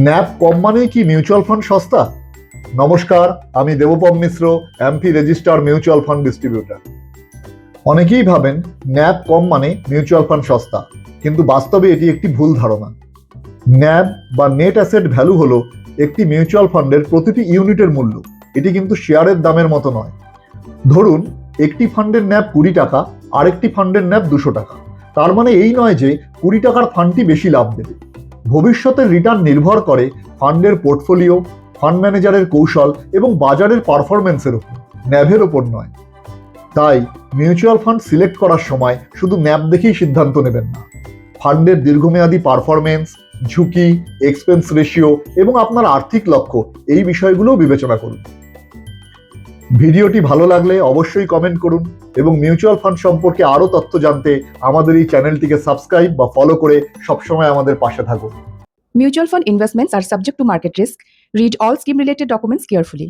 Nap কম মানেই কি mutual fund সস্তা? নমস্কার, আমি Debpam Mishra, AMFI register mutual fund distributor. অনেকেই ভাবেন ন্যাপ কম মানে মিউচুয়াল ফান্ড সস্তা, কিন্তু বাস্তবে এটি একটি ভুল ধারণা। ন্যাব বা নেট অ্যাসেট ভ্যালু হলো একটি মিউচুয়াল ফান্ডের প্রতিটি ইউনিটের মূল্য। এটি কিন্তু শেয়ারের দামের মতো নয়। ধরুন, একটি ফান্ডের ন্যাব 20 টাকা, আরেকটি ফান্ডের ন্যাব 200 টাকা। তার মানে এই নয় যে 20 টাকার ফান্ডটি বেশি লাভ দেবে। ভবিষ্যতের রিটার্ন নির্ভর করে ফান্ডের পোর্টফোলিও, ফান্ড ম্যানেজারের কৌশল এবং বাজারের পারফরমেন্সের উপর, ন্যাভের ওপর নয়। তাই মিউচুয়াল ফান্ড সিলেক্ট করার সময় শুধু ন্যাব দেখেই সিদ্ধান্ত নেবেন না। ফান্ডের দীর্ঘমেয়াদী পারফরমেন্স, ঝুঁকি, এক্সপেন্স রেশিও এবং আপনার আর্থিক লক্ষ্য, এই বিষয়গুলোও বিবেচনা করুন। ভিডিওটি ভালো লাগলে অবশ্যই কমেন্ট করুন এবং মিউচুয়াল ফান্ড সম্পর্কে আরও তথ্য জানতে আমাদের এই চ্যানেলটিকে সাবস্ক্রাইব বা ফলো করে সবসময় আমাদের পাশে থাকুন। Mutual fund investments are subject to market risk. Read all scheme related documents carefully.